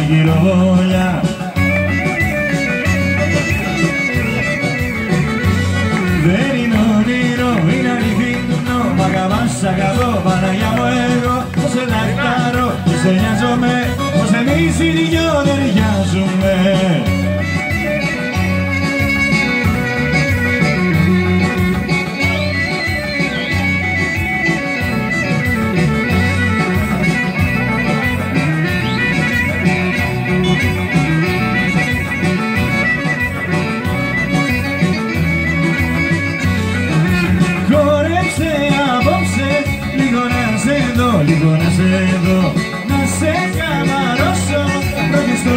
γυρόλια. Δεν είναι όνειρο, είναι αληθινό. Μ' αγαπάς, αγαπώ, Παναγιά μου εγώ. Πως σε λαχτάρω και σε νοιάζομαι, πως εμείς οι δυο ταιριάζουμε. Λίγο να σε δω, να σε καμαρώσω, πρώτη στο